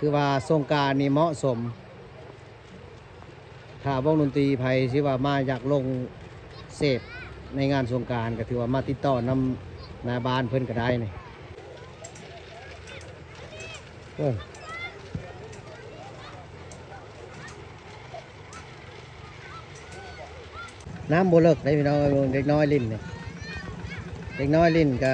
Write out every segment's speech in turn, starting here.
คือว่าสงกรานต์นี่เหมาะสมถ้าวงดนตรีไผที่ว่ามาอยากลงเสพในงานสงกรานต์ก็ถือว่ามาติดต่อนำหน้าบ้านเพิ่นก็ได้นี่โอ้น้ำบ่เลิกได้พี่น้องเด็กน้อยลิ้นนี่เด็กน้อยลิ้นก็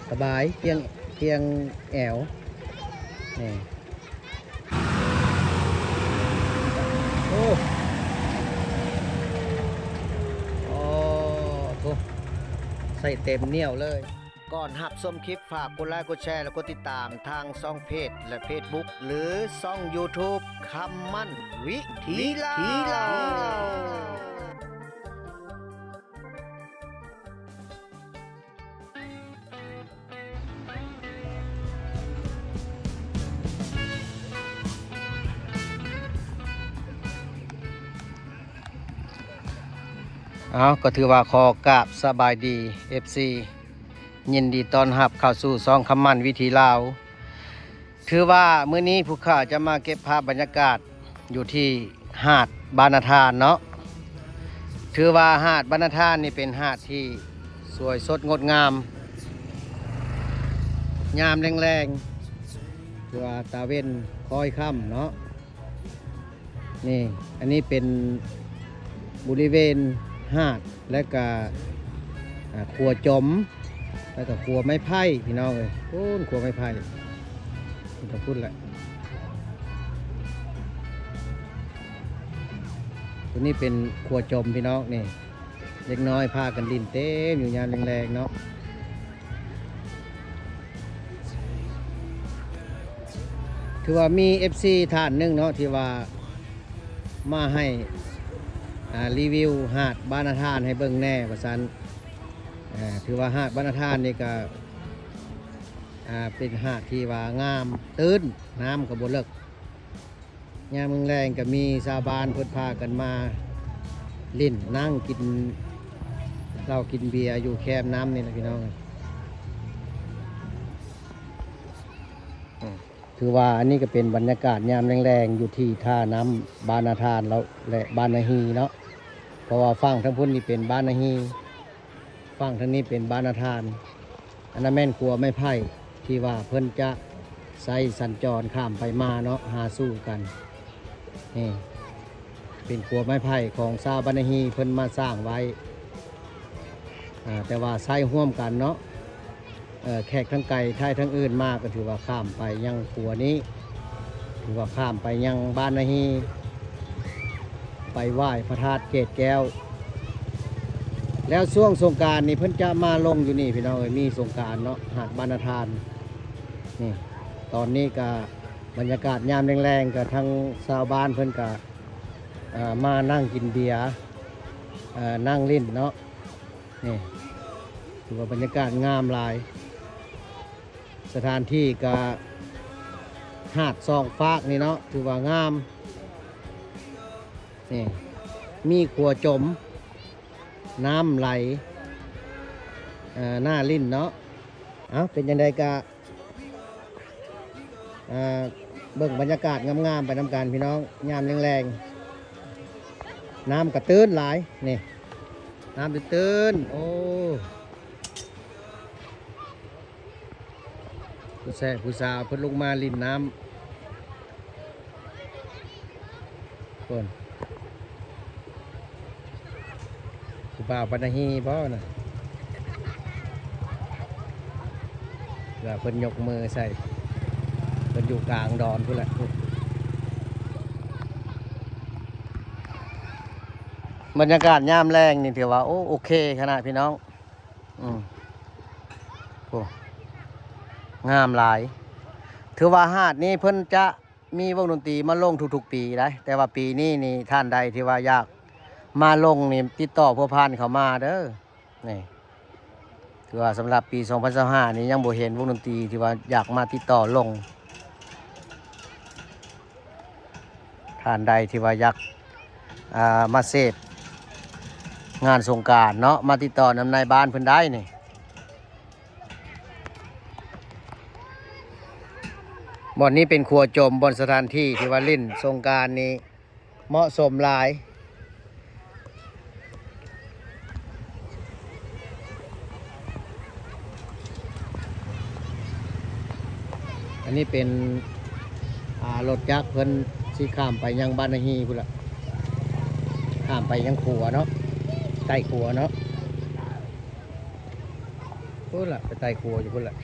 สบายเพียงแอวนี่โอ้โอ้โหใส่เต็มเหนียวเลยก่อนหับส้มคลิปฝากกดไลค์กดแชร์แล้วกดติดตามทางช่องเพจและเฟซบุ๊กหรือช่อง YouTube คำมั่นวิถีลาวก็ถือว่าขอกราบสบายดี FC ยินดีต้อนรับเข้าสู่ช่องคำมั่นวิถีลาวถือว่ามื้อนี้ผู้ข้าจะมาเก็บภาพบรรยากาศอยู่ที่หาดบานธารเนาะถือว่าหาดบานธารนี่เป็นหาดที่สวยสดงดงามยามแรงๆถือว่าตาเว้นคอยค่ำเนาะนี่อันนี้เป็นบริเวณหาดและก็ขัวจมแล้วก็ขัวไม้ไผ่พี่น้องเลยโอ้ขัวไม้ไผ่จะพูดแหละตัวนี้เป็นขัวจมพี่น้องนี่เล็กน้อยพากันดินเต้นอยู่ยามแรงๆเนาะถือว่ามี FC ท่านหนึ่งเนาะที่ว่ามาให้รีวิวหาดบ้านธารให้เบิ่งแน่ว่าซั่นถือว่าหาดบ้านธารนี่ก็เป็นหาดที่ว่างามตื้นน้ำก็บ่เลิกยามแรงก็มีชาวบ้านเพิ่นพากันมาลิ้นนั่งกินเหล้ากินเบียร์อยู่แคมน้ำนี่แหละพี่น้องถือว่าอันนี้ก็เป็นบรรยากาศยามแรงๆอยู่ที่ท่าน้ำบ้านธารแล้วและบ้านนาฮีเนาะเพราะว่าฝั่งทั้งพุ่นนี่เป็นบ้านนาฮีฝั่งทั้งนี้เป็นบ้านธารอันนั้นแม่นครัวไม่ไผ่ที่ว่าเพิ่นจะใส่สัญจรข้ามไปมาเนาะหาสู้กันนี่เป็นครัวไม้ไผ่ของชาวบ้านนาฮีเพิ่นมาสร้างไว้แต่ว่าใช้ร่วมกันเนาะแขกทั้งไกลไทยทั้งอื่นมากก็ถือว่าข้ามไปยังครัวนี้ถือว่าข้ามไปยังบ้านนาฮีไปไหว้พระธาตุเกศแก้วแล้วช่วงสงกรานต์นี่เพิ่นจะมาลงอยู่นี่พี่น้องมีสงกรานต์เนาะหาดบานธารนี่ตอนนี้ก็บรรยากาศยามแรงๆกับทั้งชาวบ้านเพิ่นก็มานั่งกินเบียร์นั่งเล่นเนาะนี่ถือว่าบรรยากาศงามหลายสถานที่ก็หาดซองฟากนี่เนาะถือว่างามนี่มีขัวจมน้ำไหลหน้าลิ้นเนาะเป็นยังไงกะเบิ่งบรรยากาศงามๆไปนำกันพี่น้องยามแรงๆน้ำกระตื้นหลายนี่น้ำตื้นโอ้ผู้แซ่ผู้สาวเพิ่นลงมาลิ้นน้ำคนผู้บ่าวปานฮีบ่น่ะเพิ่นยกมือใส่เพิ่นอยู่กลางดอนพุ่นแหละบรรยากาศยามแรงนี่ถือว่าโอเคขนาดพี่น้องโอ้งามหลายถือว่าหาดนี้เพิ่นจะมีวงดนตรีมาลงทุกๆปีได้แต่ว่าปีนี้นี่ท่านใดที่ว่าอยากมาลงนี่ติดต่อผู้พันเขามาเด้อนี่ถือว่าสำหรับปี2025นี้ยังบ่เห็นวงดนตรีที่ว่าอยากมาติดต่อลงท่านใดที่ว่าอยากมาเสพงานสงกรานต์เนาะมาติดต่อนำนายบ้านเพิ่นได้นี่ บ่อนนี้เป็นครัวโจมบนสถานที่ที่ว่าลิ้นสงกรานต์นี้เหมาะสมหลายอันนี้เป็นรถยักษ์เพิ่นสิข้ามไปยังบ้านนาฮีพุ่นละข้ามไปยังขัวเนาะใต้ขัวเนาะพุ่นละไปใต้ขัวอยู่พุ่นละ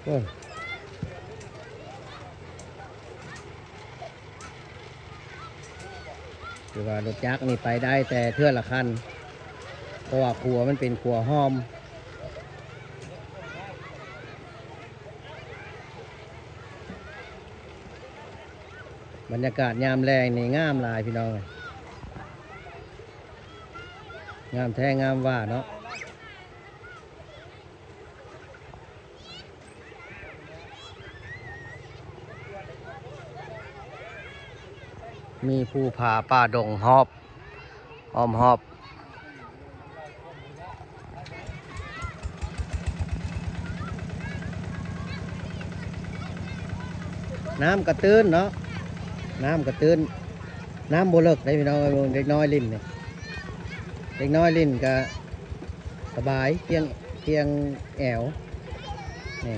พุ่นคือว่ารถยักษ์นี่ไปได้แต่เทื่อละคันเพราะว่าขัวมันเป็นขัวห้อมบรรยากาศยามแรงนี่งามหลายพี่น้องงามแท้งามว่าเนาะมีภูผาป่าดงหอบอ้อมหอบน้ำกระตื้นเนาะน้ำกระตื้นน้ำโบเลิกได้พี่น้องเด็กน้อยลิ้นเนี่ยเด็กน้อยลิ้นก็สบายเพียงแอวนี่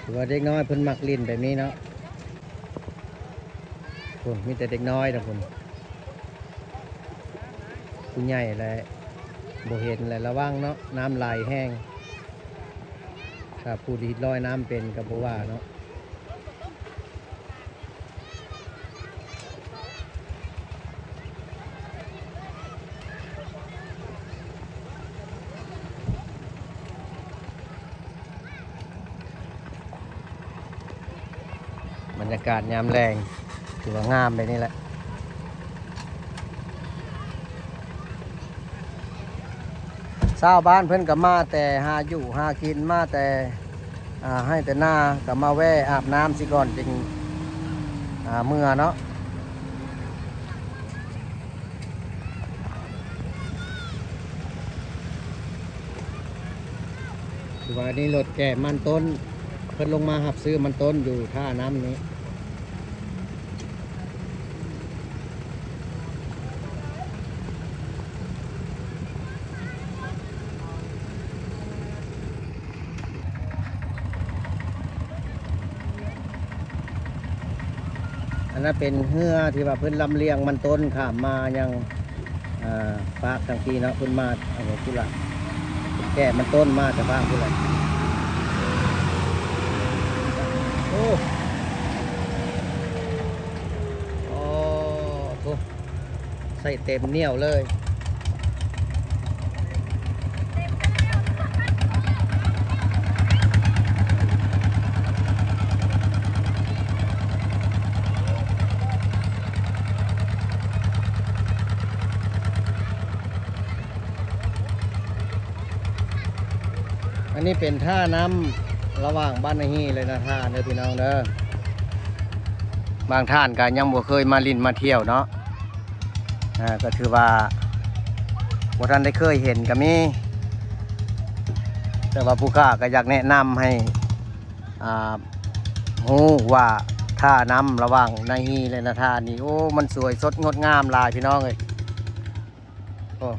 ถือว่าเด็กน้อยเพิ่นมักลิ้นแบบนี้เนาะคุณมีแต่เด็กน้อยนะคุณผู้ใหญ่อะไรบ่เห็นอะไรระวังเนาะน้ำไหลแห้งถ้าผู้ดีลอยน้ำเป็นกับบ่ว่าเนาะบรรยากาศยามแรงถือว่างามไปนี่แหละชาวบ้านเพิ่นก็มาแต่หาอยู่หากินมาแต่ให้แต่หน้าก็มาแวะอาบน้ำสิก่อนจึงเมื่อเนาะถือว่านี่รถแก่มันต้นเพิ่นลงมาหับซื้อมันต้นอยู่ท่าน้ำนี้อันนั้นเป็นเฮือที่ว่าเพิ่นลำเลียงมันต้นข้ามมายังปากทางทีเนาะเพิ่นมาเอาไว้ที่ละแก่มันต้นมาแต่บ้างที่ละโอ้โหใส่เต็มเหนียวเลยอันนี้เป็นท่าน้ำระหว่างบ้านนาฮีเลยนะท่าเด้อพี่น้องเด้อบางท่านก็ยังบ่เคยมาลินมาเที่ยวเนาะก็ถือว่าบ่ท่านได้เคยเห็นก็มีแต่ว่าผู้ค้าก็อยากแนะนำให้ฮู้ว่าท่าน้ำระหว่างนาฮีเลยนะท่านี้โอ้มันสวยสดงดงามหลายพี่น้องเลยโอ้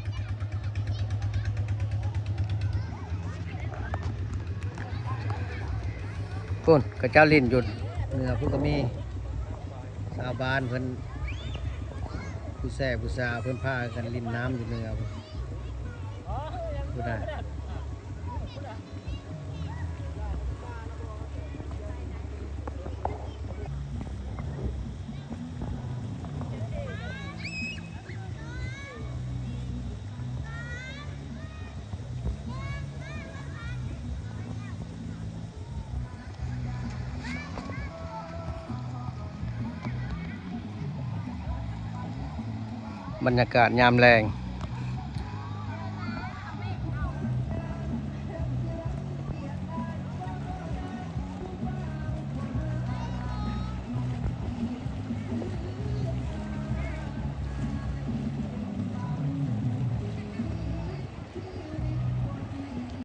พุ่นกระเจ้าลิ้นหยุดเนื้อพุ่นก็มีชาวบ้านเพิ่นผู้แซ่ผู้สาวเพิ่นพากันลิ้นน้ำอยู่เนื้อพุ่นได้บรรยากาศยามแรง